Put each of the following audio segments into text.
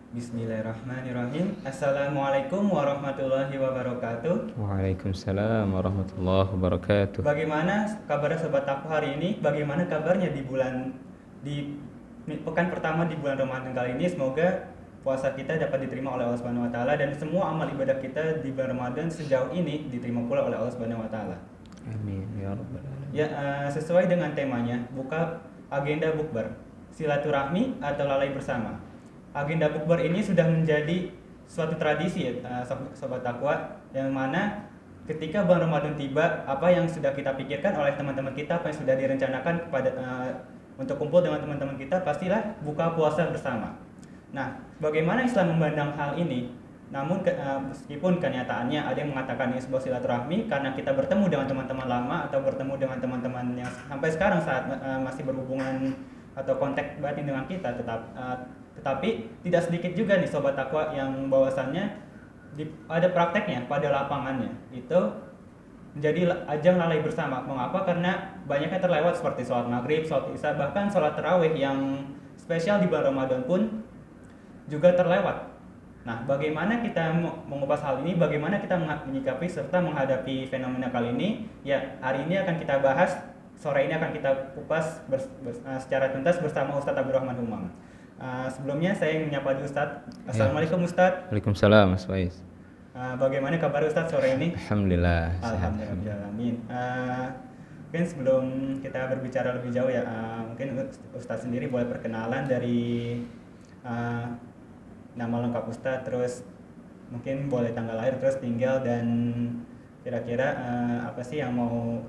Bismillahirrahmanirrahim. Assalamualaikum warahmatullahi wabarakatuh. Waalaikumsalam warahmatullahi wabarakatuh. Bagaimana kabar sobat aku hari ini? Bagaimana kabarnya di pekan pertama di bulan Ramadan kali ini? Semoga puasa kita dapat diterima oleh Allah Subhanahu wa taala dan semua amal ibadah kita di bulan Ramadan sejauh ini diterima pula oleh Allah Subhanahu wa taala. Amin ya rabbal alamin. Ya, sesuai dengan temanya, buka agenda bukber, silaturahmi atau lalai bersama. Agenda bukber ini sudah menjadi suatu tradisi ya, sobat takwa, yang mana ketika bulan Ramadan tiba, apa yang sudah kita pikirkan oleh teman-teman kita, apa yang sudah direncanakan kepada untuk kumpul dengan teman-teman kita, pastilah buka puasa bersama. Nah, bagaimana Islam memandang hal ini? Namun meskipun kenyataannya ada yang mengatakan ini sebuah silaturahmi karena kita bertemu dengan teman-teman lama atau bertemu dengan teman-teman yang sampai sekarang saat masih berhubungan atau kontak batin dengan kita, tetapi tidak sedikit juga nih sobat takwa yang bahwasannya ada prakteknya pada lapangannya itu menjadi ajang lalai bersama. Mengapa? Karena banyaknya terlewat seperti sholat maghrib, sholat isya, bahkan sholat tarawih yang spesial di bulan Ramadan pun juga terlewat. Nah, bagaimana kita mengupas hal ini, bagaimana kita menyikapi serta menghadapi fenomena kali ini? Ya, hari ini akan kita bahas, sore ini akan kita kupas secara tuntas bersama Ustadz Abdurrahman Humam. Sebelumnya saya ingin menyapa dulu Ustadz. Assalamualaikum Ustadz. Waalaikumsalam Mas Faiz. Bagaimana kabar Ustadz sore ini? Alhamdulillah. Alhamdulillah. Mungkin sebelum kita berbicara lebih jauh ya, mungkin Ustadz sendiri boleh perkenalan dari nama lengkap Ustadz, terus mungkin boleh tanggal lahir, terus tinggal, dan kira-kira apa sih yang mau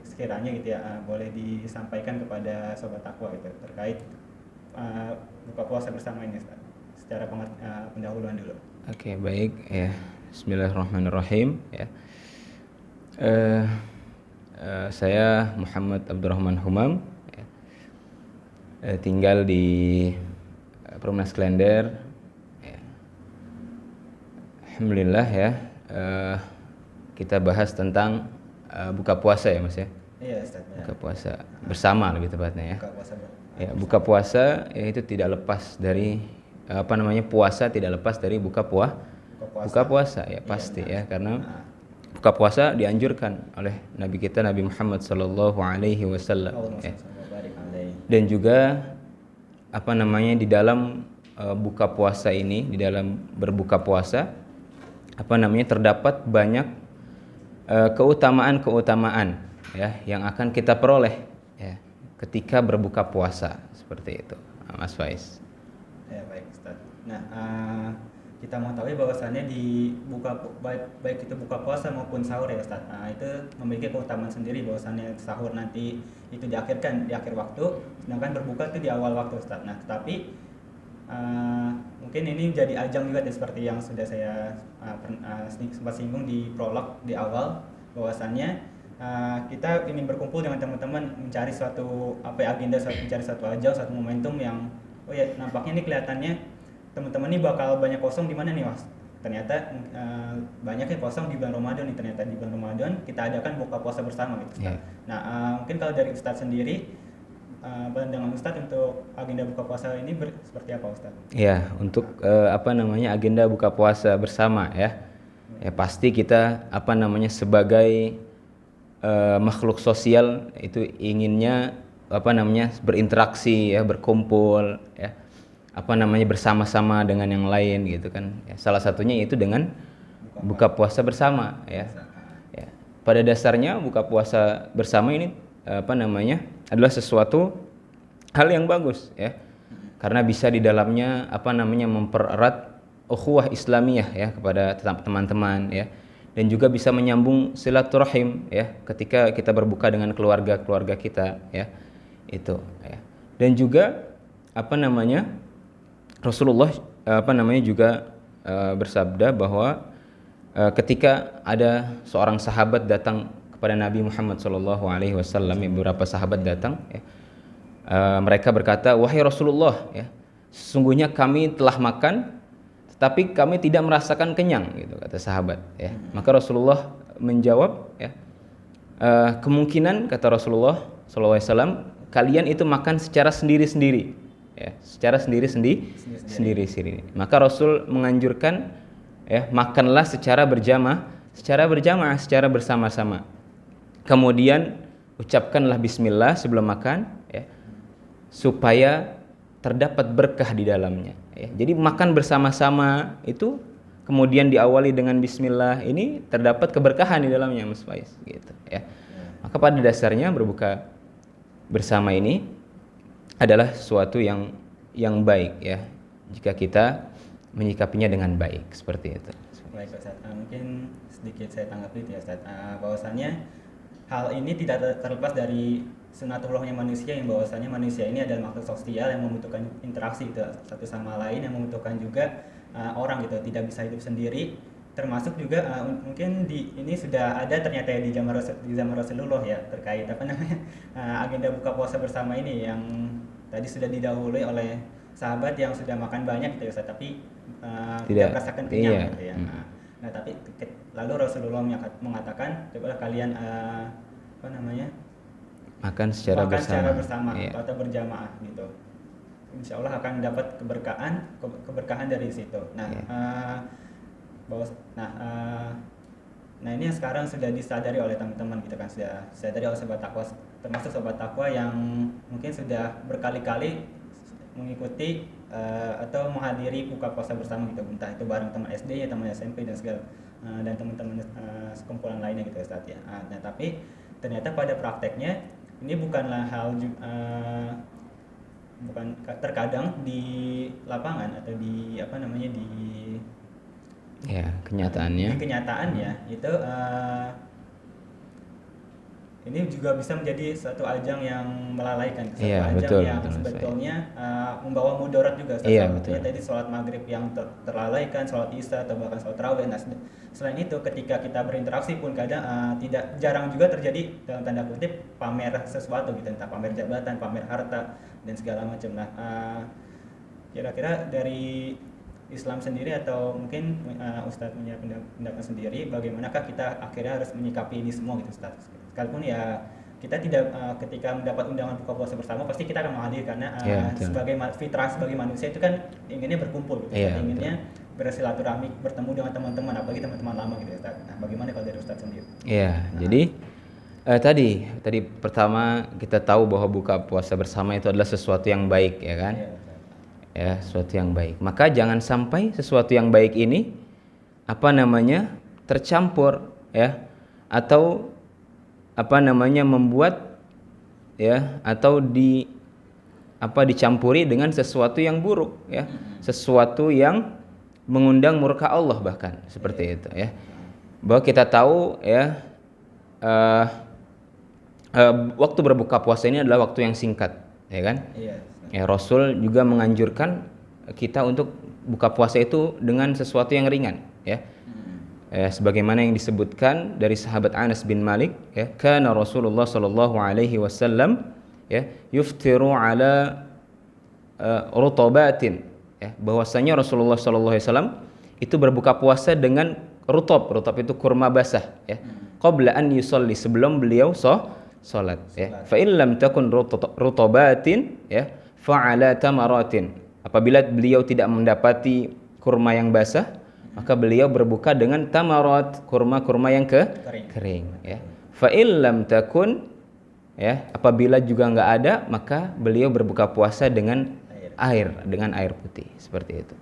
sekiranya gitu ya boleh disampaikan kepada sobat takwa gitu terkait buka puasa bersama ini Ustaz, secara pendahuluan dulu. Oke, baik ya. Bismillahirrahmanirrahim ya. Saya Muhammad Abdurrahman Humam ya. Tinggal di Perumnas Klender ya. Alhamdulillah ya. Kita bahas tentang buka puasa ya Mas ya. Iya Ustaz. Buka puasa bersama lebih tepatnya ya. Buka puasa Ya, buka puasa ya itu tidak lepas dari puasa tidak lepas dari buka puasa ya pasti ya, karena buka puasa dianjurkan oleh Nabi kita Nabi Muhammad sallallahu alaihi wasallam ya. Dan juga di dalam buka puasa ini, di dalam berbuka puasa terdapat banyak keutamaan-keutamaan ya yang akan kita peroleh ya ketika berbuka puasa seperti itu, Mas Faiz. Ya baik Ustaz. Nah, kita mau tahu bahwasannya di baik itu buka puasa maupun sahur ya Ustaz. Itu memiliki keutamaan sendiri, bahwasannya sahur nanti itu diakhirkan di akhir waktu, sedangkan berbuka itu di awal waktu Ustaz. Nah, tetapi mungkin ini jadi ajang juga seperti yang sudah saya sempat singgung di prolog di awal, bahwasannya kita ingin berkumpul dengan teman-teman mencari suatu agenda, mencari suatu ajang, suatu momentum yang nampaknya ini kelihatannya teman-teman ini bakal banyak kosong di mana nih Mas? Ternyata banyak yang kosong di bulan Ramadan nih, ternyata di bulan Ramadan kita adakan buka puasa bersama gitu Ustaz. Yeah. Nah, mungkin kalau dari Ustaz sendiri, pandangan Ustaz untuk agenda buka puasa ini seperti apa Ustaz? Ya, untuk agenda buka puasa bersama ya. Ya pasti kita sebagai makhluk sosial itu inginnya berinteraksi ya, berkumpul ya, bersama-sama dengan yang lain gitu kan ya. Salah satunya itu dengan buka puasa bersama ya. Ya pada dasarnya buka puasa bersama ini adalah sesuatu hal yang bagus ya, karena bisa di dalamnya mempererat ukhuwah Islamiyah ya kepada teman-teman ya, dan juga bisa menyambung silaturahim ya ketika kita berbuka dengan keluarga kita ya itu ya. Dan juga Rasulullah juga bersabda bahwa ketika ada seorang sahabat datang kepada Nabi Muhammad SAW, beberapa sahabat datang ya, mereka berkata, wahai Rasulullah ya, sesungguhnya kami telah makan tapi kami tidak merasakan kenyang gitu, kata sahabat ya. Maka Rasulullah menjawab ya, kemungkinan kata Rasulullah SAW, kalian itu makan secara sendiri-sendiri ya, secara sendiri. Maka Rasul menganjurkan ya, makanlah secara berjamaah, secara bersama-sama. Kemudian ucapkanlah bismillah sebelum makan ya, supaya terdapat berkah di dalamnya ya. Jadi makan bersama-sama itu kemudian diawali dengan bismillah, ini terdapat keberkahan di dalamnya Mas Faiz gitu ya. Maka pada dasarnya berbuka bersama ini adalah sesuatu yang baik ya, jika kita menyikapinya dengan baik seperti itu. Baik Ustaz, mungkin sedikit saya tanggapi ya Ustaz, bahwasannya hal ini tidak terlepas dari sunatullahnya manusia, yang bahwasanya manusia ini adalah makhluk sosial yang membutuhkan interaksi gitu, satu sama lain, yang membutuhkan juga orang gitu, tidak bisa hidup sendiri. Termasuk juga mungkin ini sudah ada ternyata di zaman Rasulullah ya, terkait agenda buka puasa bersama ini, yang tadi sudah didahului oleh sahabat yang sudah makan banyak gitu ya Ustaz, tapi tidak merasakan kenyang gitu ya. Nah tapi lalu Rasulullah mengatakan, cobalah kalian makan secara bersama atau berjamaah gitu. Insya Allah akan dapat keberkahan dari situ. Nah ini yang sekarang sudah disadari oleh teman-teman gitu kan, sudah disadari oleh sobat takwa, termasuk sobat takwa yang mungkin sudah berkali-kali mengikuti atau menghadiri buka puasa bersama gitu, entah itu bareng teman SD ya, teman SMP dan segala dan teman-teman sekumpulan lainnya gitu Ustaz ya. Nah tapi ternyata pada prakteknya ini bukanlah hal bukan terkadang di lapangan atau di kenyataannya itu ini juga bisa menjadi suatu ajang yang melalaikan, yang sebetulnya membawa mudarat juga. Tadi sholat maghrib yang terlalaikan, sholat isya atau bahkan sholat tarawih. Nah, selain itu ketika kita berinteraksi pun kadang jarang juga terjadi dalam tanda kutip pamer sesuatu gitu, entah pamer jabatan, pamer harta dan segala macam. Nah, kira-kira dari Islam sendiri atau mungkin Ustadz punya pendapat sendiri, bagaimanakah kita akhirnya harus menyikapi ini semua gitu Ustadz? Sekalipun ya kita tidak ketika mendapat undangan buka puasa bersama pasti kita akan menghadir, karena sebagai fitrah sebagai manusia itu kan inginnya berkumpul gitu, inginnya bersilaturahmi, bertemu dengan teman-teman, apalagi teman-teman lama gitu Ustadz. Nah, bagaimana kalau dari Ustadz sendiri? Jadi tadi pertama kita tahu bahwa buka puasa bersama itu adalah sesuatu yang baik ya kan? Sesuatu yang baik. Maka jangan sampai sesuatu yang baik ini tercampur ya, atau membuat ya, atau dicampuri dengan sesuatu yang buruk ya, sesuatu yang mengundang murka Allah bahkan seperti itu ya. Bahwa kita tahu ya, waktu berbuka puasa ini adalah waktu yang singkat ya kan? Ya, Rasul juga menganjurkan kita untuk buka puasa itu dengan sesuatu yang ringan ya. Sebagaimana yang disebutkan dari sahabat Anas bin Malik ya, kana Rasulullah sallallahu alaihi wasallam ya yuftiru ala rutabatin ya, bahwasanya Rasulullah sallallahu alaihi wasallam itu berbuka puasa dengan rutab itu kurma basah ya, qabla an yusalli, sebelum beliau salat ya. Fa in lam takun rutabatin ya fa'ala tamaratin, apabila beliau tidak mendapati kurma yang basah, maka beliau berbuka dengan tamarat, kurma-kurma yang kering ya. Fa in lam takun ya, apabila juga enggak ada, maka beliau berbuka puasa dengan air putih seperti itu.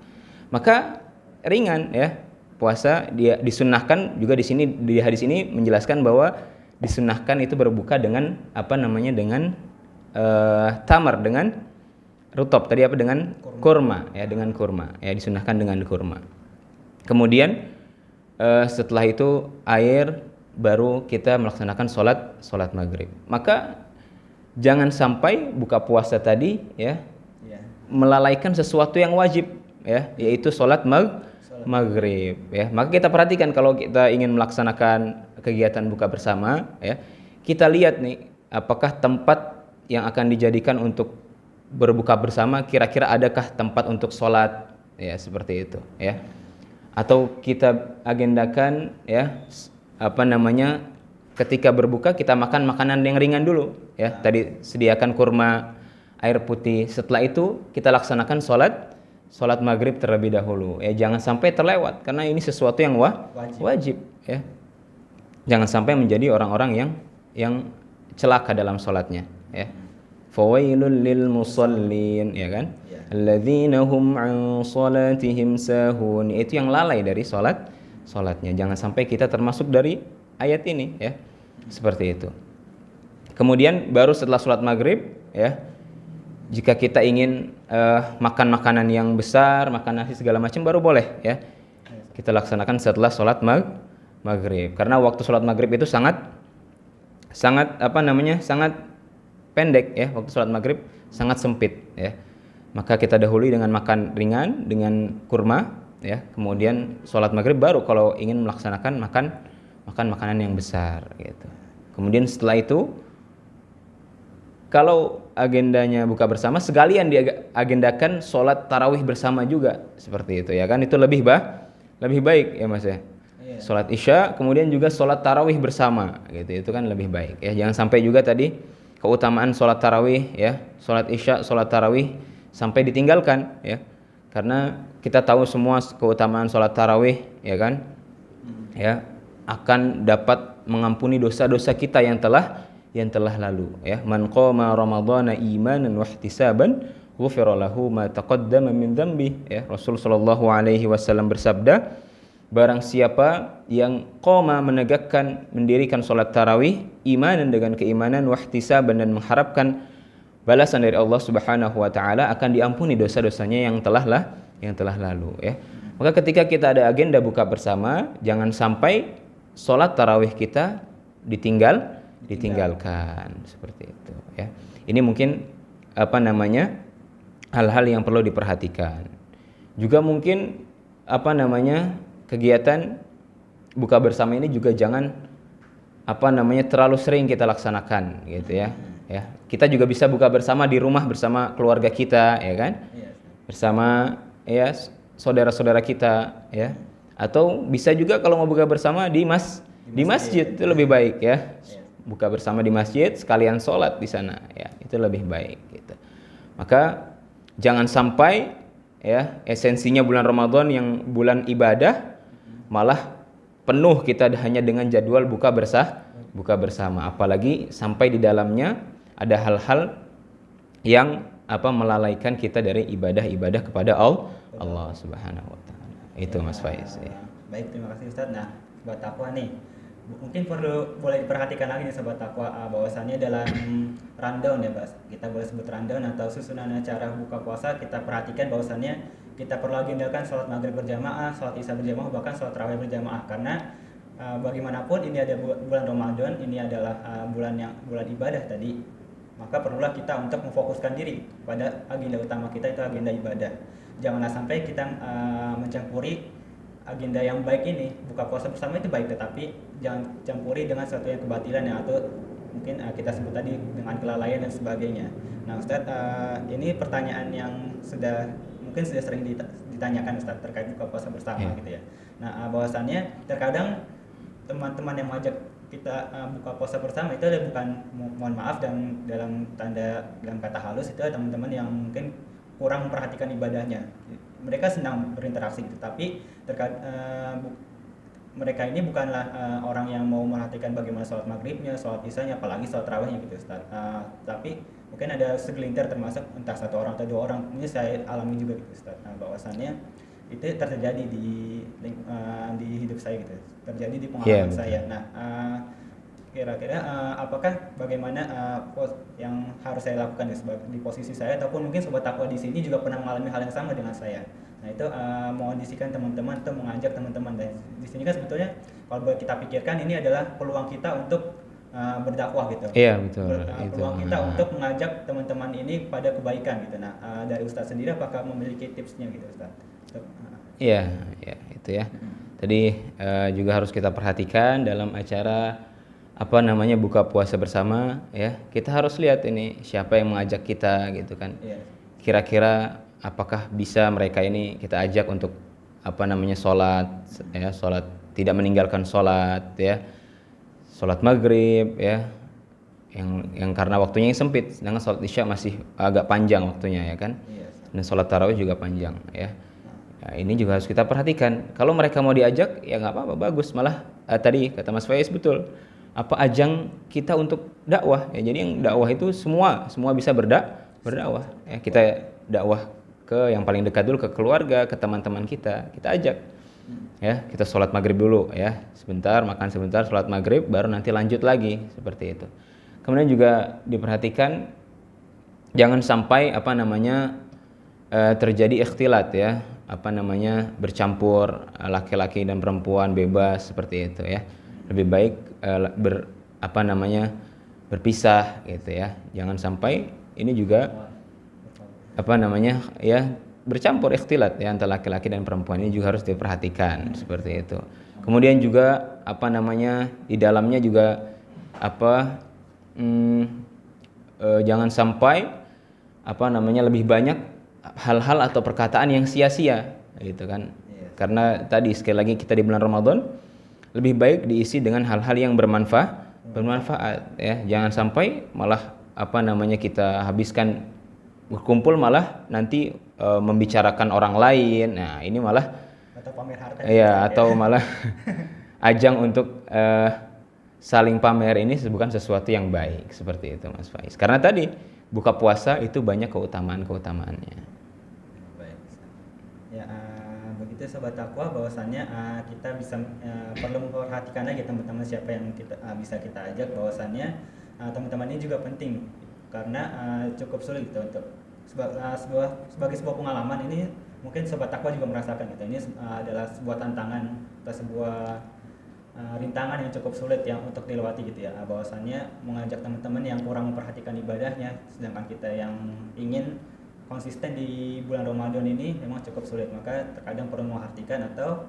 Maka ringan ya puasa, dia disunnahkan juga di sini, di hadis ini menjelaskan bahwa disunnahkan itu berbuka dengan dengan tamar, dengan rutab tadi dengan kurma ya, disunnahkan dengan kurma. Kemudian setelah itu air, baru kita melaksanakan sholat maghrib. Maka jangan sampai buka puasa tadi ya melalaikan sesuatu yang wajib ya, yaitu sholat maghrib ya. Maka kita perhatikan kalau kita ingin melaksanakan kegiatan buka bersama ya, kita lihat nih apakah tempat yang akan dijadikan untuk berbuka bersama, kira-kira adakah tempat untuk sholat ya, seperti itu ya. Atau kita agendakan ya ketika berbuka kita makan makanan yang ringan dulu ya. Tadi sediakan kurma air putih. Setelah itu kita laksanakan sholat maghrib terlebih dahulu. Ya, jangan sampai terlewat karena ini sesuatu yang wajib. Ya. Jangan sampai menjadi orang-orang yang celaka dalam sholatnya. Ya. Fawailul lil musallin, ya kan? Alladzina hum an salatihim sahun. Itu yang lalai dari sholatnya. Jangan sampai kita termasuk dari ayat ini, ya. Seperti itu. Kemudian baru setelah sholat maghrib, ya, jika kita ingin makan makanan yang besar, makan nasi segala macam, baru boleh, ya. Kita laksanakan setelah sholat maghrib. Karena waktu sholat maghrib itu sangat pendek, ya. Waktu sholat maghrib sangat sempit, ya. Maka kita dahului dengan makan ringan, dengan kurma, ya. Kemudian sholat maghrib baru kalau ingin melaksanakan makan makanan yang besar, gitu. Kemudian setelah itu, kalau agendanya buka bersama, sekalian diagendakan sholat tarawih bersama juga, seperti itu, ya kan? Itu lebih baik, ya Mas, ya. Sholat isya, kemudian juga sholat tarawih bersama, gitu. Itu kan lebih baik, ya. Jangan sampai juga tadi keutamaan sholat tarawih, ya, sholat isya, sholat tarawih sampai ditinggalkan, ya. Karena kita tahu semua keutamaan sholat tarawih, ya kan? Ya, akan dapat mengampuni dosa-dosa kita yang telah lalu, ya. Man qama ramadhana imanan wa ihtisaban ghufira lahu ma taqaddama min dhanbi, ya. Rasul sallallahu alaihi wasallam bersabda, barang siapa yang qama mendirikan salat tarawih imanan dengan keimanan wa ihtisaban dan mengharapkan balasan dari Allah Subhanahu wa taala, akan diampuni dosa-dosanya yang telah lalu, ya. Maka ketika kita ada agenda buka bersama, jangan sampai salat tarawih kita ditinggalkan, seperti itu, ya. Ini mungkin hal-hal yang perlu diperhatikan. Juga mungkin kegiatan buka bersama ini juga jangan terlalu sering kita laksanakan, gitu, ya. Ya, kita juga bisa buka bersama di rumah bersama keluarga kita, ya kan? Bersama, ya, saudara-saudara kita, ya. Atau bisa juga kalau mau buka bersama di masjid, itu lebih baik, ya. Buka bersama di masjid, sekalian sholat di sana, ya. Itu lebih baik, gitu. Maka jangan sampai, ya, esensinya bulan Ramadan yang bulan ibadah malah penuh kita hanya dengan jadwal buka bersama, apalagi sampai di dalamnya ada hal-hal yang melalaikan kita dari ibadah kepada Allah Subhanahu wa taala. Itu, Mas Faiz, ya. Baik, terima kasih Ustaz. Nah, buat takwa nih, mungkin boleh diperhatikan lagi nih sobat takwa, bahwasannya dalam rundown, ya, Mas. Kita boleh sebut rundown atau susunan acara buka puasa, kita perhatikan bahwasannya kita perlu agendakan sholat maghrib berjamaah, sholat isya berjamaah, bahkan sholat tarawih berjamaah. Karena bagaimanapun ini ada bulan Ramadan, ini adalah bulan ibadah tadi. Maka perlulah kita untuk memfokuskan diri pada agenda utama kita, itu agenda ibadah. Janganlah sampai kita mencampuri agenda yang baik ini. Buka puasa bersama itu baik, tetapi jangan campuri dengan sesuatu yang kebatilan, yang atau mungkin kita sebut tadi dengan kelalaian dan sebagainya. Nah, Ustaz, ini pertanyaan yang mungkin sudah sering ditanyakan, Ustaz, terkait buka puasa bersama, gitu, ya. Nah, bahwasannya terkadang teman-teman yang mengajak kita buka puasa bersama itu ada, bukan, mohon maaf, dan dalam kata halus, itu ada teman-teman yang mungkin kurang memperhatikan ibadahnya. Mereka senang berinteraksi, tetapi mereka ini bukanlah orang yang mau memperhatikan bagaimana sholat maghribnya, sholat isyanya, apalagi sholat tarawihnya, gitu, Ustaz. Tapi mungkin ada segelintir, termasuk entah satu orang atau dua orang, ini saya alami juga, gitu, Ustaz. Bahwasannya itu terjadi di hidup saya, gitu, terjadi di pengalaman saya. Nah, kira-kira apakah bagaimana yang harus saya lakukan, ya, di posisi saya, ataupun mungkin sobat takwa di sini juga pernah mengalami hal yang sama dengan saya. Nah, itu mohon disikan teman-teman atau mengajak teman-teman. Dan di sini kan sebetulnya kalau kita pikirkan ini adalah peluang kita untuk berdakwah, gitu. Iya, betul. Peluang kita untuk mengajak teman-teman ini pada kebaikan, gitu. Nah, dari Ustaz sendiri apakah memiliki tipsnya, gitu, Ustaz? Iya, itu, ya. Tadi juga harus kita perhatikan dalam acara buka puasa bersama, ya. Kita harus lihat ini siapa yang mengajak kita, gitu kan. Kira-kira apakah bisa mereka ini kita ajak untuk sholat, ya, sholat tidak meninggalkan sholat, ya, sholat maghrib, ya, yang karena waktunya yang sempit, sedangkan sholat isya masih agak panjang waktunya ya kan. Iya, Ustaz. Dan sholat tarawih juga panjang ya. Nah, ini juga harus kita perhatikan. Kalau mereka mau diajak ya nggak apa-apa, bagus. Malah tadi kata Mas Faiz betul. Apa ajang kita untuk dakwah ya. Jadi yang dakwah itu semua bisa berdakwah. Ya, kita dakwah ke yang paling dekat dulu, ke keluarga, ke teman-teman kita ajak. Ya, kita sholat maghrib dulu ya. Sebentar, makan sebentar, sholat maghrib, baru nanti lanjut lagi seperti itu. Kemudian juga diperhatikan jangan sampai terjadi ikhtilat ya, bercampur laki-laki dan perempuan bebas seperti itu ya. Lebih baik berpisah gitu ya. Jangan sampai ini juga bercampur ikhtilat ya antara laki-laki dan perempuan, ini juga harus diperhatikan seperti itu. Kemudian juga di dalamnya juga jangan sampai lebih banyak hal-hal atau perkataan yang sia-sia gitu kan. Karena tadi sekali lagi kita di bulan Ramadan lebih baik diisi dengan hal-hal yang bermanfaat ya. Jangan sampai malah kita habiskan berkumpul malah nanti membicarakan orang lain. Nah, ini malah Atau pamer harta. ya atau malah ajang untuk saling pamer, ini bukan sesuatu yang baik seperti itu Mas Faiz. Karena tadi buka puasa itu banyak keutamaannya. Baik. Ya, begitu sobat takwa, bahwasannya kita bisa perlu memperhatikan lagi teman-teman siapa yang kita bisa kita ajak, bahwasannya teman-teman ini juga penting karena cukup sulit gitu untuk sebagai sebuah pengalaman ini, mungkin sobat takwa juga merasakan gitu. Ini adalah sebuah tantangan atau sebuah rintangan yang cukup sulit yang untuk dilewati gitu ya, bahwasannya mengajak teman-teman yang kurang memperhatikan ibadahnya, sedangkan kita yang ingin konsisten di bulan Ramadan ini memang cukup sulit. Maka terkadang perlu memperhatikan atau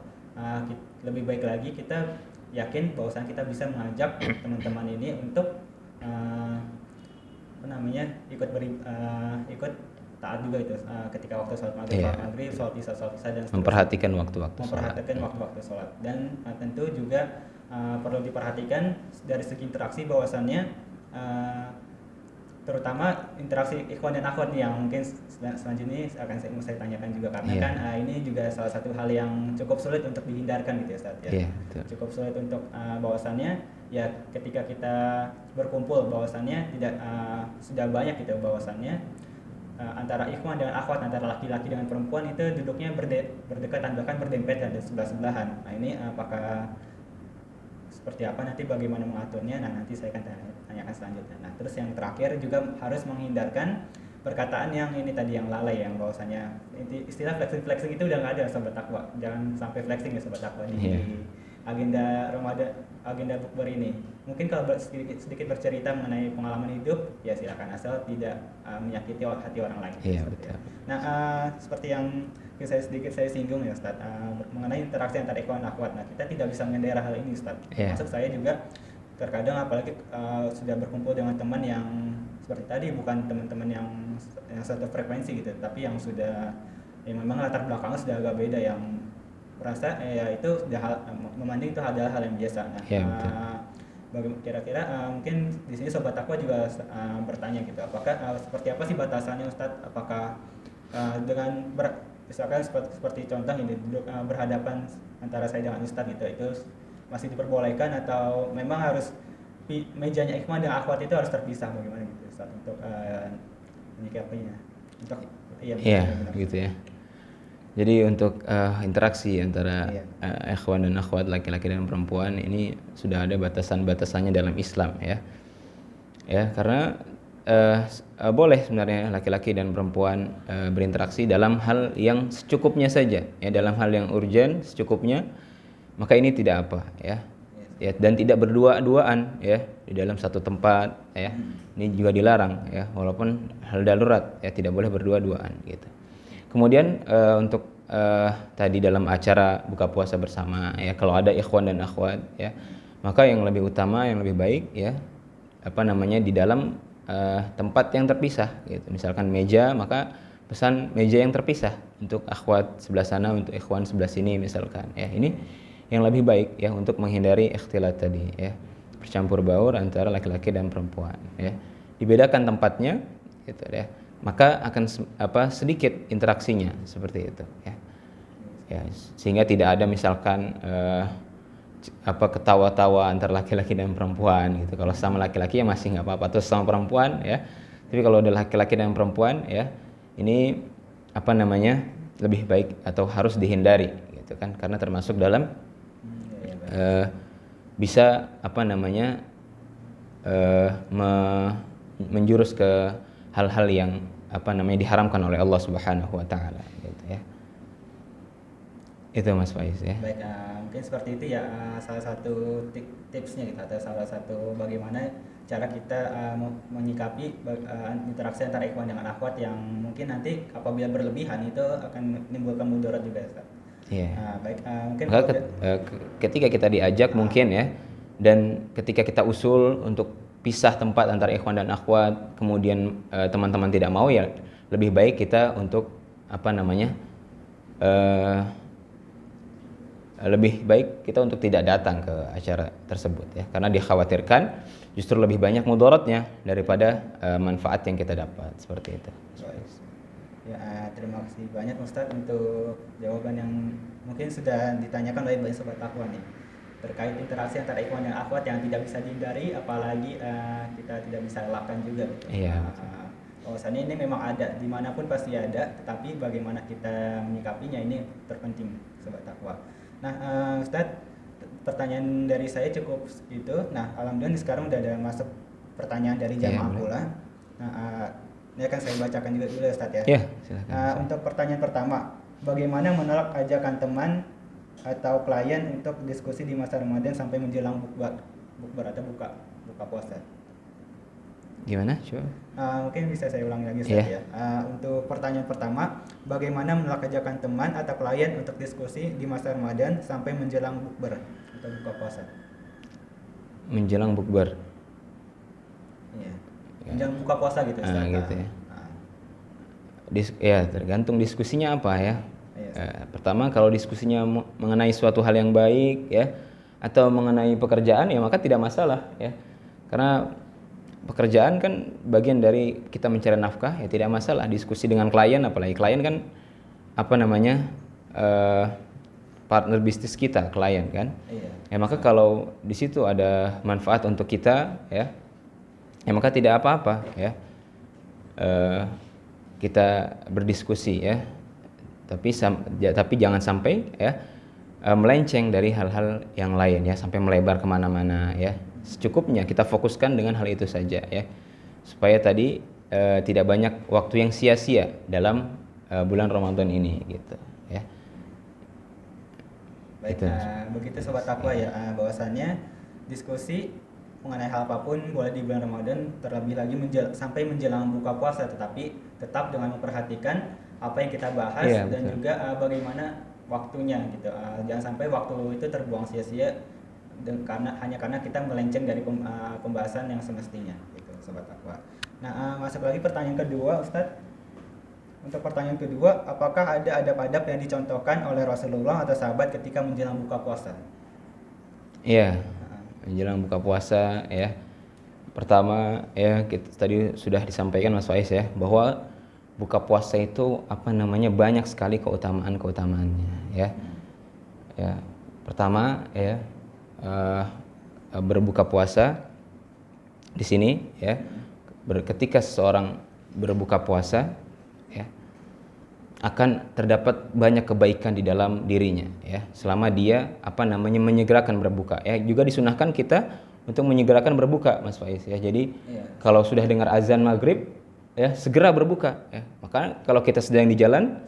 lebih baik lagi kita yakin bahwasannya kita bisa mengajak teman-teman ini untuk ikut taat juga itu ketika waktu sholat maghrib, sholat isya dan seterusnya. Memperhatikan waktu-waktu sholat. Dan tentu juga perlu diperhatikan dari segi interaksi, bahwasannya terutama interaksi ikhwan dan akhwat yang mungkin selanjutnya akan saya tanyakan juga, karena kan ini juga salah satu hal yang cukup sulit untuk dihindarkan gitu ya Ustaz ya. Cukup sulit untuk bahwasannya ya ketika kita berkumpul, bahwasannya tidak sudah banyak gitu bahwasannya antara ikhwan dengan akhwat, antara laki-laki dengan perempuan itu duduknya berdekatan, bahkan berdempetan dan sebelah-sebelahan. Nah, ini apakah seperti apa, nanti bagaimana mengaturnya, nah nanti saya akan tanyakan selanjutnya. Nah, terus yang terakhir juga harus menghindarkan perkataan yang ini tadi, yang lalai, yang bahwasanya istilah flexing itu udah nggak ada sobat takwa. Jangan sampai flexing ya sobat takwa di agenda Ramadan, agenda bukber ini. Mungkin kalau sedikit bercerita mengenai pengalaman hidup, ya silakan, asal tidak menyakiti hati orang lain. Betul. Nah, seperti yang saya singgung ya Ustaz, mengenai interaksi antara ikhwan dan akhwat. Nah, kita tidak bisa menghindari hal ini Ustaz. Maksud saya juga terkadang apalagi sudah berkumpul dengan teman yang seperti tadi, bukan teman-teman yang satu frekuensi gitu, tapi yang sudah memang latar belakangnya sudah agak beda, yang merasa itu sudah memandang itu adalah hal yang biasa. Nah, kira-kira mungkin di sini sobat takwa juga bertanya gitu, apakah seperti apa sih batasannya Ustadz? Apakah dengan misalkan seperti contoh ini duduk berhadapan antara saya dengan Ustadz gitu, itu masih diperbolehkan atau memang harus mejanya ikhwan dan akhwat itu harus terpisah, bagaimana gitu Ustadz untuk menyikapinya? Gitu ya. Jadi untuk interaksi antara ikhwan dan akhwat, laki-laki dan perempuan, ini sudah ada batasan-batasannya dalam Islam ya. Ya, karena boleh sebenarnya laki-laki dan perempuan berinteraksi dalam hal yang secukupnya saja ya, dalam hal yang urgen secukupnya, maka ini tidak apa ya. Dan tidak berdua-duaan ya di dalam satu tempat ya. Ini juga dilarang ya, walaupun hal darurat ya, tidak boleh berdua-duaan gitu. Kemudian untuk tadi dalam acara buka puasa bersama ya, kalau ada ikhwan dan akhwat ya, maka yang lebih utama, yang lebih baik ya, di dalam tempat yang terpisah gitu. Misalkan meja, maka pesan meja yang terpisah untuk akhwat sebelah sana, untuk ikhwan sebelah sini misalkan ya. Ini yang lebih baik ya, untuk menghindari ikhtilat tadi ya. bercampur baur antara laki-laki dan perempuan ya. Dibedakan tempatnya gitu ya. Maka akan sedikit interaksinya seperti itu ya. Ya, sehingga tidak ada misalkan ketawa-tawa antara laki-laki dan perempuan gitu. Kalau sama laki-laki ya masih nggak apa-apa, terus sama perempuan ya. Tapi kalau udah laki-laki dan perempuan ya, ini lebih baik atau harus dihindari gitu kan, karena termasuk dalam bisa menjurus ke hal-hal yang diharamkan oleh Allah Subhanahu wa taala gitu ya. Itu Mas Faiz ya. Baik, mungkin seperti itu ya, salah satu tipsnya gitu, atau salah satu bagaimana cara kita menyikapi interaksi antara ikhwan dengan akhwat yang mungkin nanti apabila berlebihan itu akan menimbulkan mudarat juga, Ustaz. Iya. Baik, mungkin ketika kita diajak mungkin ya, dan ketika kita usul untuk pisah tempat antara ikhwan dan akhwat, kemudian teman-teman tidak mau, ya lebih baik kita untuk lebih baik kita untuk tidak datang ke acara tersebut ya, karena dikhawatirkan justru lebih banyak mudaratnya daripada manfaat yang kita dapat, seperti itu. Ya, terima kasih banyak Ustadz untuk jawaban yang mungkin sudah ditanyakan oleh banyak sobat akhwat nih, terkait interaksi antara ikhwan dan akhwat yang tidak bisa dihindari, apalagi kita tidak bisa elakkan juga gitu. Iya. Bahwasannya ini memang ada, dimanapun pasti ada, tetapi bagaimana kita menyikapinya ini terpenting sobat akhwat. Nah, Ustadz, pertanyaan dari saya cukup itu. Nah, alhamdulillah sekarang udah ada masuk pertanyaan dari jamaah pula. Nah, ini akan saya bacakan juga dulu Ustadz ya. Iya, silakan. Untuk pertanyaan pertama, bagaimana menolak ajakan teman atau klien untuk diskusi di masa Ramadan sampai menjelang bukber atau buka puasa? Gimana? Coba. Mungkin bisa saya ulangi lagi Ustaz ya. Untuk pertanyaan pertama, bagaimana menolak ajakan teman atau klien untuk diskusi di masa Ramadan sampai menjelang bukber atau buka puasa? Menjelang bukber. Iya. Menjelang buka puasa gitu Ustaz. Gitu ya. Ya, tergantung diskusinya apa ya. Pertama, kalau diskusinya mengenai suatu hal yang baik ya, atau mengenai pekerjaan, ya maka tidak masalah ya. Karena pekerjaan kan bagian dari kita mencari nafkah, ya tidak masalah diskusi dengan klien, apalagi klien kan partner bisnis kita, klien kan. Ya maka kalau di situ ada manfaat untuk kita ya maka tidak apa-apa ya. Kita berdiskusi ya. Tapi jangan sampai ya melenceng dari hal-hal yang lain ya, sampai melebar kemana-mana ya. Secukupnya kita fokuskan dengan hal itu saja ya, supaya tadi tidak banyak waktu yang sia-sia dalam bulan Ramadan ini gitu ya. Baik, begitu sobat takwa ya, bahwasannya diskusi mengenai hal apapun boleh di bulan Ramadan, terlebih lagi sampai menjelang buka puasa, tetapi tetap dengan memperhatikan apa yang kita bahas dan betul. Juga bagaimana waktunya gitu. Jangan sampai waktu itu terbuang sia-sia hanya karena kita melenceng dari pembahasan yang semestinya gitu sobat takwa. Nah, masuk lagi pertanyaan kedua Ustadz. Untuk pertanyaan kedua, apakah ada adab-adab yang dicontohkan oleh Rasulullah atau sahabat ketika menjelang buka puasa? Iya, menjelang buka puasa ya. Pertama ya, tadi sudah disampaikan Mas Faiz ya, bahwa buka puasa itu banyak sekali keutamaannya ya. Ya, pertama ya, berbuka puasa di sini ya, ketika seseorang berbuka puasa ya, akan terdapat banyak kebaikan di dalam dirinya ya, selama dia menyegerakan berbuka ya. Juga disunahkan kita untuk menyegerakan berbuka Mas Faiz ya. Jadi kalau sudah dengar azan maghrib ya, segera berbuka ya. Maka kalau kita sedang di jalan,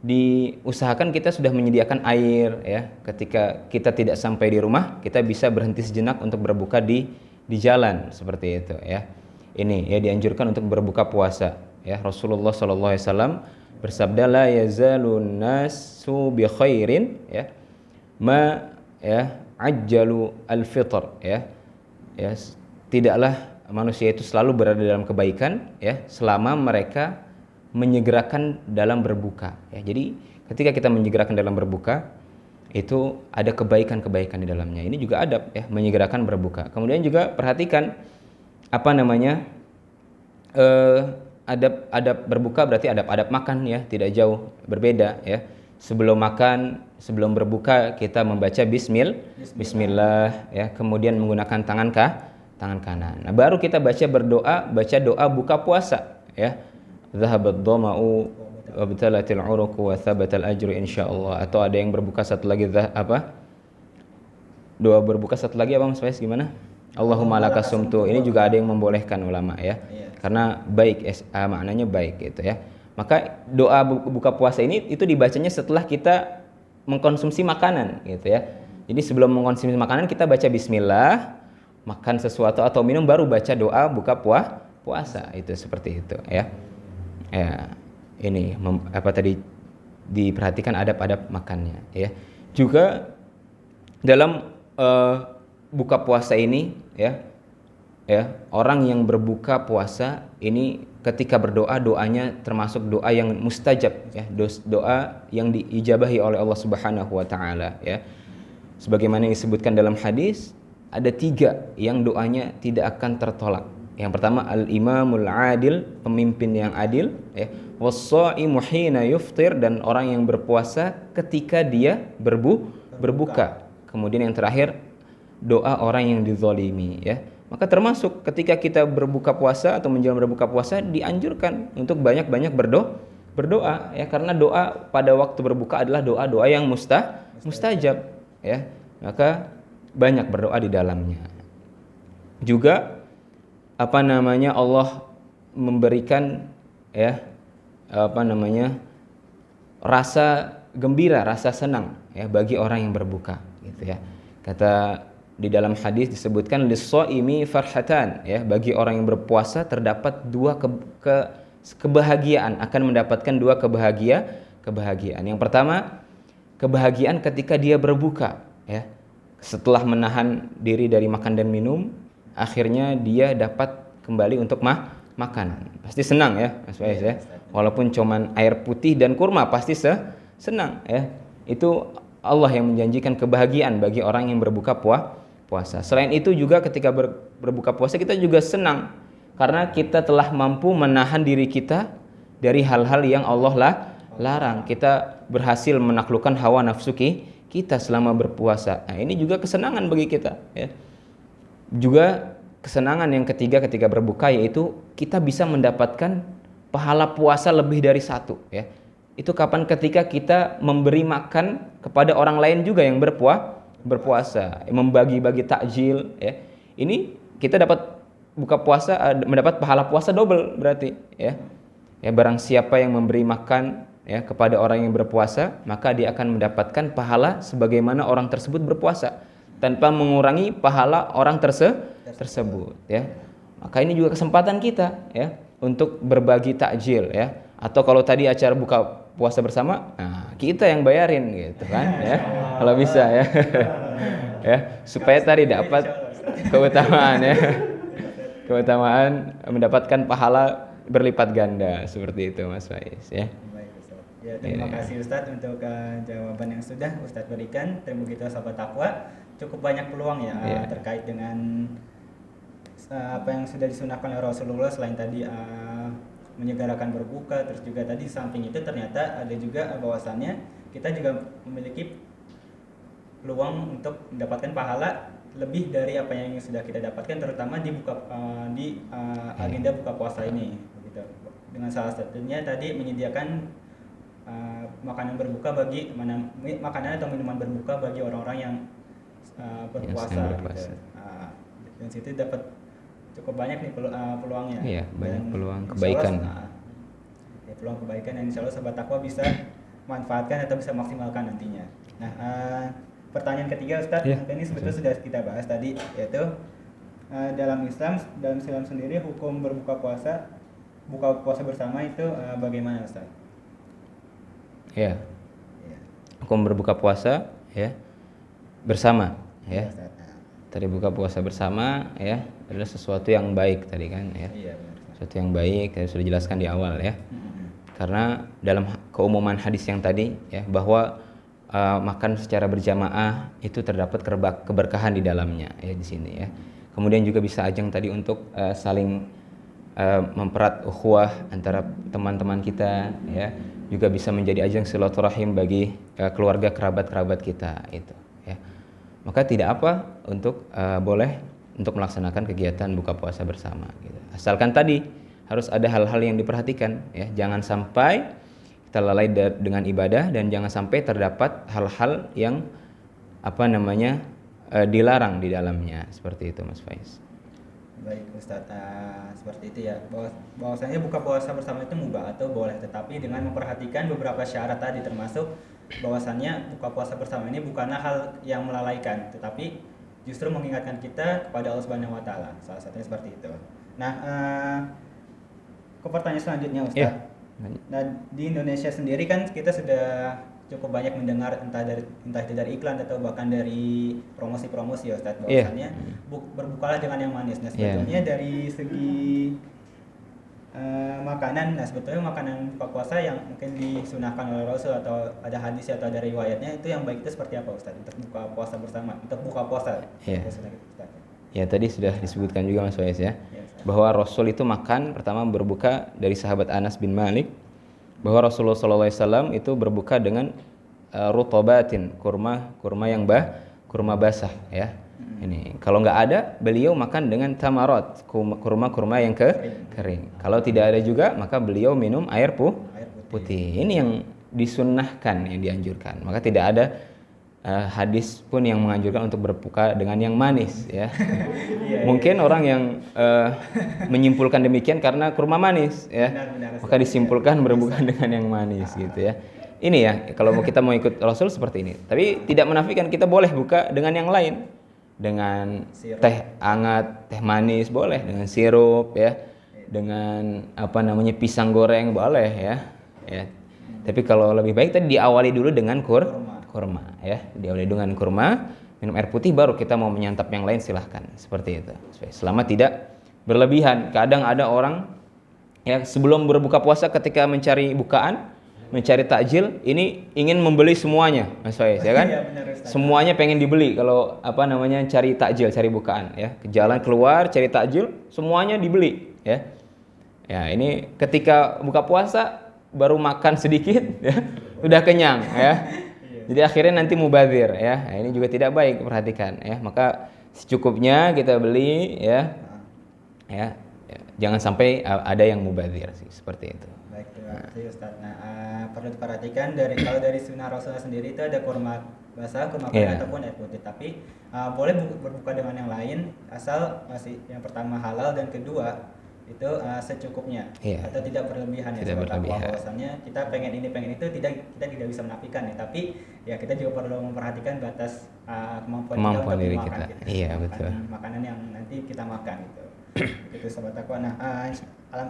diusahakan kita sudah menyediakan air ya. Ketika kita tidak sampai di rumah, kita bisa berhenti sejenak untuk berbuka di jalan, seperti itu ya. Ini ya dianjurkan untuk berbuka puasa ya. Rasulullah SAW bersabda, la yazalun nasu bi khairin ya ma ya ajjalu al-fitr ya. Ya, tidaklah manusia itu selalu berada dalam kebaikan ya, selama mereka menyegerakan dalam berbuka ya. Jadi ketika kita menyegerakan dalam berbuka, itu ada kebaikan-kebaikan di dalamnya. Ini juga adab ya, menyegerakan berbuka. Kemudian juga perhatikan apa namanya adab berbuka berarti adab makan ya, tidak jauh berbeda ya. Sebelum makan, sebelum berbuka kita membaca bismillah ya, kemudian menggunakan tangan kanan. Nah, baru kita baca doa buka puasa ya. Dhahabat dhama'u wa batalatil 'uruqu wa thabatal ajru insyaallah. Atau ada yang berbuka satu lagi doa berbuka satu lagi Mas Faiz gimana? Allahumma laka sumtu. Ini juga ada yang membolehkan ulama ya. Karena baik maknanya baik gitu ya. Maka doa buka puasa ini itu dibacanya setelah kita mengkonsumsi makanan gitu ya. Jadi sebelum mengkonsumsi makanan kita baca bismillah, makan sesuatu atau minum baru baca doa buka puasa. Itu seperti itu ya. Ya, ini tadi diperhatikan adab-adab makannya ya. Juga dalam buka puasa ini ya, orang yang berbuka puasa ini ketika berdoa, doanya termasuk doa yang mustajab ya, doa yang diijabahi oleh Allah Subhanahu wa taala ya. Sebagaimana yang disebutkan dalam hadis, ada 3 yang doanya tidak akan tertolak. Yang pertama al-imamul adil, pemimpin yang adil ya, was-shaimu hina yuftir, dan orang yang berpuasa ketika dia berbuka. Kemudian yang terakhir doa orang yang dizalimi ya. Maka termasuk ketika kita berbuka puasa atau menjelang berbuka puasa dianjurkan untuk banyak-banyak berdoa ya, karena doa pada waktu berbuka adalah doa-doa yang mustajab ya. Maka banyak berdoa di dalamnya. Juga Allah memberikan ya rasa gembira, rasa senang ya bagi orang yang berbuka gitu ya. Kata di dalam hadis disebutkan lis-shaimi farhatan ya, bagi orang yang berpuasa terdapat 2 kebahagiaan, akan mendapatkan 2 kebahagiaan. Yang pertama, kebahagiaan ketika dia berbuka ya. Setelah menahan diri dari makan dan minum, akhirnya dia dapat kembali untuk makan. Pasti senang ya Mas Faiz ya. Walaupun cuman air putih dan kurma pasti senang ya. Itu Allah yang menjanjikan kebahagiaan bagi orang yang berbuka puasa. Selain itu juga ketika berbuka puasa kita juga senang karena kita telah mampu menahan diri kita dari hal-hal yang Allah larang. Kita berhasil menaklukkan hawa nafsu kita selama berpuasa. Nah, ini juga kesenangan bagi kita ya. Juga kesenangan yang ketiga ketika berbuka yaitu kita bisa mendapatkan pahala puasa lebih dari 1 ya. Itu kapan? Ketika kita memberi makan kepada orang lain juga yang berpuasa, membagi-bagi takjil ya. Ini kita dapat buka puasa, mendapat pahala puasa double berarti ya. Ya, barang siapa yang memberi makan ya kepada orang yang berpuasa, maka dia akan mendapatkan pahala sebagaimana orang tersebut berpuasa tanpa mengurangi pahala orang tersebut ya. Maka ini juga kesempatan kita ya untuk berbagi takjil ya. Atau kalau tadi acara buka puasa bersama, nah kita yang bayarin gitu kan ya. Kalau bisa ya. Ya, supaya tadi dapat keutamaan ya. Keutamaan mendapatkan pahala berlipat ganda seperti itu Mas Faiz ya. Ya, terima kasih Ustadz untuk jawaban yang sudah Ustadz berikan. Terima kasih sahabat takwa. Cukup banyak peluang ya terkait dengan apa yang sudah disunahkan oleh Rasulullah, selain tadi menyegerakan berbuka, terus juga tadi samping itu ternyata ada juga bahwasannya kita juga memiliki peluang untuk mendapatkan pahala lebih dari apa yang sudah kita dapatkan, terutama di agenda buka puasa ini gitu. Dengan salah satunya tadi menyediakan makanan berbuka bagi makanan atau minuman berbuka bagi orang-orang yang berpuasa gitu. Dan situ dapat cukup banyak nih peluangnya. Iya, banyak peluang kebaikan. Peluang kebaikan yang insya Allah sahabat takwa bisa manfaatkan atau bisa maksimalkan nantinya. Nah, pertanyaan ketiga Ustadz, ini sebetulnya sudah kita bahas tadi, yaitu dalam Islam sendiri hukum buka puasa bersama itu bagaimana Ustadz? Ya. Hukum berbuka puasa ya bersama ya. Tadi buka puasa bersama ya adalah sesuatu yang baik tadi kan ya. Sesuatu yang baik tadi sudah dijelaskan di awal ya. Karena dalam keumuman hadis yang tadi ya bahwa makan secara berjamaah itu terdapat keberkahan di dalamnya ya di sini ya. Kemudian juga bisa ajang tadi untuk saling mempererat ukhuwah antara teman-teman kita ya. Juga bisa menjadi ajang silaturahim bagi keluarga kerabat-kerabat kita itu ya. Maka tidak apa untuk boleh untuk melaksanakan kegiatan buka puasa bersama gitu. Asalkan tadi harus ada hal-hal yang diperhatikan ya. Jangan sampai kita lalai dengan ibadah dan jangan sampai terdapat hal-hal yang dilarang di dalamnya seperti itu Mas Faiz. Baik Ustadz, seperti itu ya. Bahwasanya buka puasa bersama itu mubah atau boleh, tetapi dengan memperhatikan beberapa syarat tadi, termasuk bahwasannya buka puasa bersama ini bukanlah hal yang melalaikan, tetapi justru mengingatkan kita kepada Allah Subhanahu Wa Taala. Salah satunya seperti itu. Nah, ke pertanyaan selanjutnya Ustadz. Yeah. Nah, di Indonesia sendiri kan kita sudah cukup banyak mendengar entah itu dari iklan atau bahkan dari promosi-promosi ya Ustadz, bahwasannya berbukalah dengan yang manis. Nah, sebetulnya dari segi makanan, nah sebetulnya makanan buka puasa yang mungkin disunahkan oleh Rasul atau ada hadis atau ada riwayatnya, itu yang baik itu seperti apa Ustadz untuk buka puasa bersama, untuk buka puasa? Ya tadi sudah disebutkan juga Mas Faiz ya, bahwa Rasul itu makan pertama berbuka dari sahabat Anas bin Malik, bahwa Rasulullah SAW itu berbuka dengan rutobatin, kurma yang kurma basah ya. Ini kalau nggak ada, beliau makan dengan tamarot, kurma yang kering. Kalau tidak ada juga, maka beliau minum air putih. Ini yang disunnahkan, yang dianjurkan. Maka tidak ada hadis pun yang menganjurkan untuk berbuka dengan yang manis ya. Mungkin orang yang menyimpulkan demikian karena kurma manis ya. Maka disimpulkan berbuka dengan yang manis gitu ya. Ini ya, kalau kita mau ikut Rasul seperti ini. Tapi tidak menafikan kita boleh buka dengan yang lain. Dengan teh hangat, teh manis boleh, dengan sirup ya. Dengan pisang goreng boleh ya. Tapi kalau lebih baik tadi diawali dulu dengan kurma ya, diawali dengan kurma, minum air putih, baru kita mau menyantap yang lain silahkan, seperti itu. Selama tidak berlebihan. Kadang ada orang ya sebelum berbuka puasa ketika mencari bukaan, mencari takjil, ini ingin membeli semuanya Mas Faiz ya kan? Semuanya pengen dibeli kalau cari takjil, cari bukaan ya. Ke jalan keluar cari takjil, semuanya dibeli ya. Ya, ini ketika buka puasa baru makan sedikit ya, udah kenyang ya. Jadi akhirnya nanti mubazir ya. Nah, ini juga tidak baik, perhatikan ya. Maka secukupnya kita beli ya. Ya. Jangan sampai ada yang mubazir sih, seperti itu. Baik, terima kasih Ustaz. Nah, perlu diperhatikan kalau dari sunnah Rasulullah sendiri itu ada kurma basah, kurma kering ataupun air putih. Tapi boleh berbuka dengan yang lain asal masih yang pertama halal dan kedua itu secukupnya atau tidak berlebihan ya. Bahwasannya kita pengen ini pengen itu, kita tidak bisa menafikan ya, tapi ya kita juga perlu memperhatikan batas kemampuan diri kita kita. Gitu. Iya, betul. Makanan yang nanti kita makan gitu. Itu sobat takwa. Nah,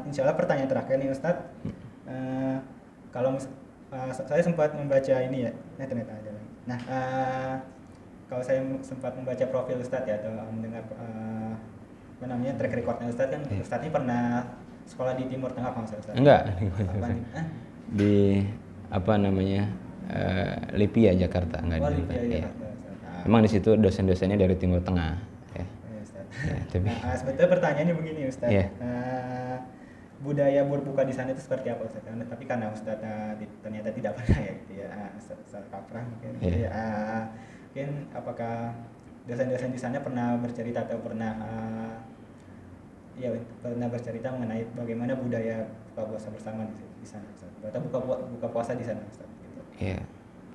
insyaallah pertanyaan terakhir nih Ustadz. Kalau saya sempat membaca ini ya, ternyata ada lagi. Nah, kalau saya sempat membaca profil Ustadz ya, atau mendengar track recordnya Ustadz kan, Ustadz ini pernah sekolah di Timur Tengah kan Ustadz? Enggak. Di Lipia Jakarta, enggak di Lipia. Jakarta. Emang di situ dosen-dosennya dari Timur Tengah ya. Tapi sebetulnya pertanyaannya begini Ustadz. Budaya berbuka di sana itu seperti apa Ustadz? Tapi karena Ustadz ternyata tidak pernah ya gitu ya. Ustadz kaprah mungkin. Mungkin apakah dosen-dosen di sana pernah bercerita atau pernah bercerita mengenai bagaimana budaya buka puasa bersama di sana Ustaz, atau buka puasa di sana Ustaz, gitu. Ya,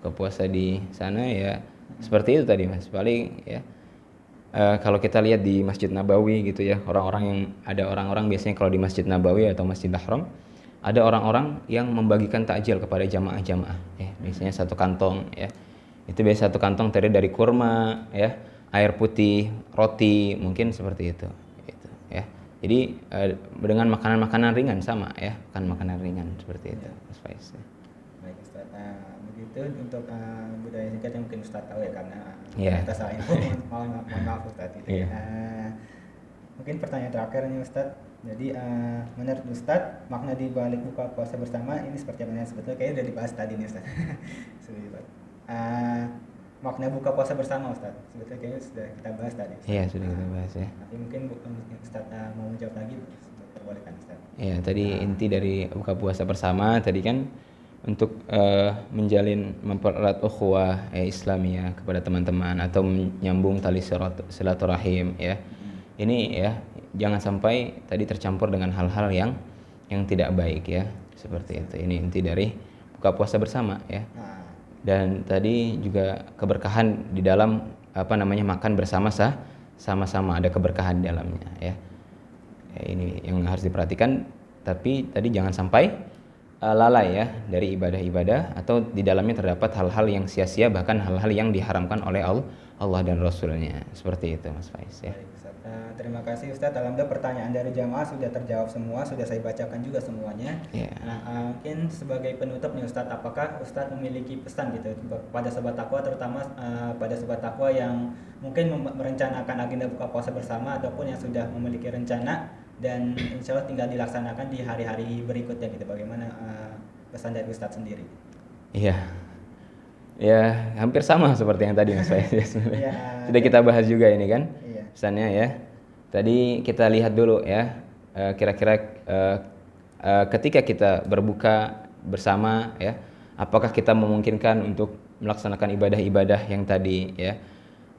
buka puasa di sana ya seperti itu tadi Mas, paling ya kalau kita lihat di Masjid Nabawi gitu ya, ada orang-orang biasanya kalau di Masjid Nabawi atau Masjidil Haram ada orang-orang yang membagikan takjil kepada jamaah-jamaah ya, biasanya satu kantong ya. Itu biasa satu kantong terdiri dari kurma ya, air putih, roti, mungkin seperti itu gitu ya. Jadi dengan makanan-makanan ringan sama ya, makanan ringan seperti itu Mas Faiz. Baik Ustaz, begitu untuk budaya singkat yang mungkin Ustaz tahu ya, karena kita salah info, mohon maaf Ustaz gitu. Mungkin pertanyaan terakhir nih Ustaz. Jadi menurut Ustaz, makna di balik buka puasa bersama ini seperti apa? Sebetulnya kayaknya udah dibahas tadi nih Ustaz. makna buka puasa bersama Ustaz. Sebetulnya kayaknya sudah kita bahas tadi. Iya, sudah kita bahas ya. Tapi mungkin Ustaz mau menjawab lagi, perbolehkan Ustaz. Ya, tadi inti dari buka puasa bersama tadi kan untuk menjalin mempererat ukhuwah Islamiyah kepada teman-teman atau menyambung tali silaturahim ya. Ini ya jangan sampai tadi tercampur dengan hal-hal yang tidak baik ya. Seperti itu. Ini inti dari buka puasa bersama ya. Dan tadi juga keberkahan di dalam makan bersama sama-sama, ada keberkahan di dalamnya ya. Ini yang harus diperhatikan, tapi tadi jangan sampai lalai ya dari ibadah-ibadah atau di dalamnya terdapat hal-hal yang sia-sia, bahkan hal-hal yang diharamkan oleh Allah dan Rasulnya. Seperti itu Mas Faiz ya. Baik, Ustaz. Terima kasih Ustadz. Alhamdulillah pertanyaan dari jamaah sudah terjawab semua, sudah saya bacakan juga semuanya. Yeah. Nah, mungkin sebagai penutup nih Ustadz, apakah Ustadz memiliki pesan gitu pada sobat takwa, terutama pada sobat takwa yang mungkin merencanakan agenda buka puasa bersama ataupun yang sudah memiliki rencana dan insya Allah tinggal dilaksanakan di hari-hari berikutnya gitu. Bagaimana pesan dari Ustadz sendiri? Iya. Ya, hampir sama seperti yang tadi Mas Faiz. Sudah kita bahas juga ini kan. Pesannya ya. Tadi kita lihat dulu ya, kira-kira ketika kita berbuka bersama ya, apakah kita memungkinkan untuk melaksanakan ibadah-ibadah yang tadi ya?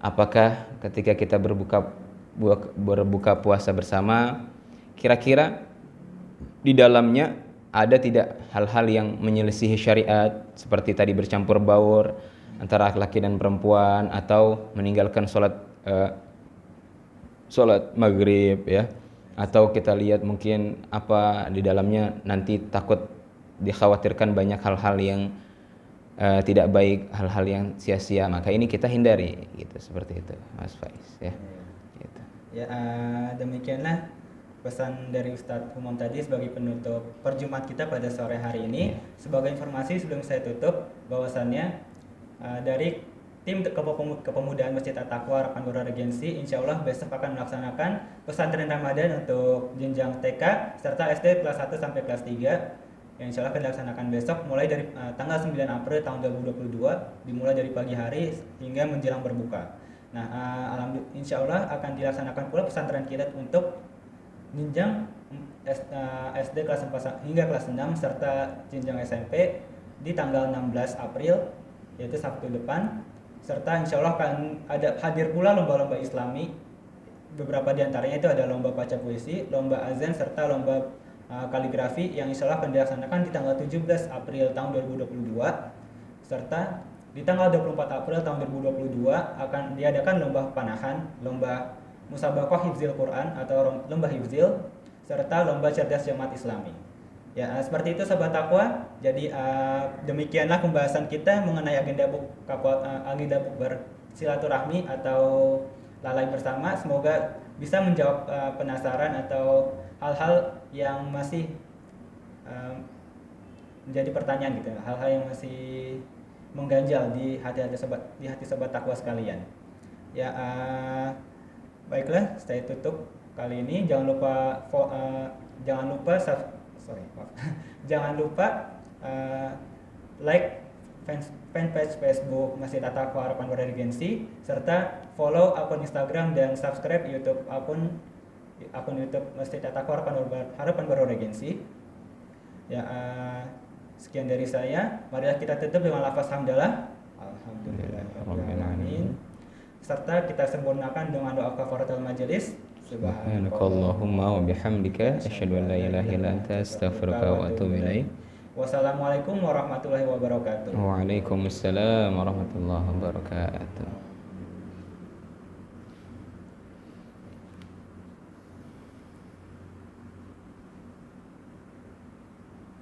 Apakah ketika kita berbuka puasa bersama, kira-kira di dalamnya ada tidak hal-hal yang menyelisihi syariat seperti tadi bercampur baur antara laki dan perempuan atau meninggalkan sholat maghrib ya, atau kita lihat mungkin apa di dalamnya nanti takut dikhawatirkan banyak hal-hal yang tidak baik, hal-hal yang sia-sia, maka ini kita hindari gitu, seperti itu Mas Faiz ya. Gitu. Ya, demikianlah pesan dari Ustadz Humam tadi sebagai penutup perjumpaan kita pada sore hari ini. Sebagai informasi sebelum saya tutup, bahwasannya dari tim kepemudaan Masjid At-Taqwa Harapan Baru Regensi insya Allah besok akan melaksanakan pesantren Ramadan untuk jenjang TK serta SD kelas 1 sampai kelas 3 yang insya Allah akan dilaksanakan besok mulai dari tanggal 9 April tahun 2022, dimulai dari pagi hari hingga menjelang berbuka. Nah, alhamdulillah insya Allah akan dilaksanakan pula pesantren kilat untuk jenjang SD kelas 4 hingga kelas 6 serta jenjang SMP di tanggal 16 April yaitu Sabtu depan, serta insya Allah akan ada hadir pula lomba-lomba Islami. Beberapa diantaranya itu ada lomba baca puisi, lomba azan serta lomba kaligrafi yang insya Allah akan dilaksanakan di tanggal 17 April tahun 2022, serta di tanggal 24 April tahun 2022 akan diadakan lomba panahan, lomba musabaqah hifzil Quran atau lomba hifzil, serta lomba cerdas jamaat Islami. Ya, seperti itu Sobat Takwa. Jadi demikianlah pembahasan kita mengenai agenda bukber silaturahmi atau lalai bersama. Semoga bisa menjawab penasaran atau hal-hal yang masih menjadi pertanyaan gitu, hal-hal yang masih mengganjal di hati Sobat Takwa sekalian. Ya, baiklah, saya tutup kali ini. Jangan lupa like fanpage Facebook Masjid At-Taqwa Harapan Baru Regensi, serta follow akun Instagram dan subscribe YouTube akun YouTube Masjid At-Taqwa Harapan Baru Regensi. Ya, sekian dari saya. Marilah kita tutup dengan lafaz hamdalah. Alhamdulillahirrahmanirrahim. Serta kita sempurnakan dengan doa kafaratul majelis. Subhanakallahumma wa bihamdika asyhadu an la ilaha illa anta astaghfiruka wa atubu ilaik. Wassalamualaikum warahmatullahi wabarakatuh. Waalaikumsalam warahmatullahi wabarakatuh.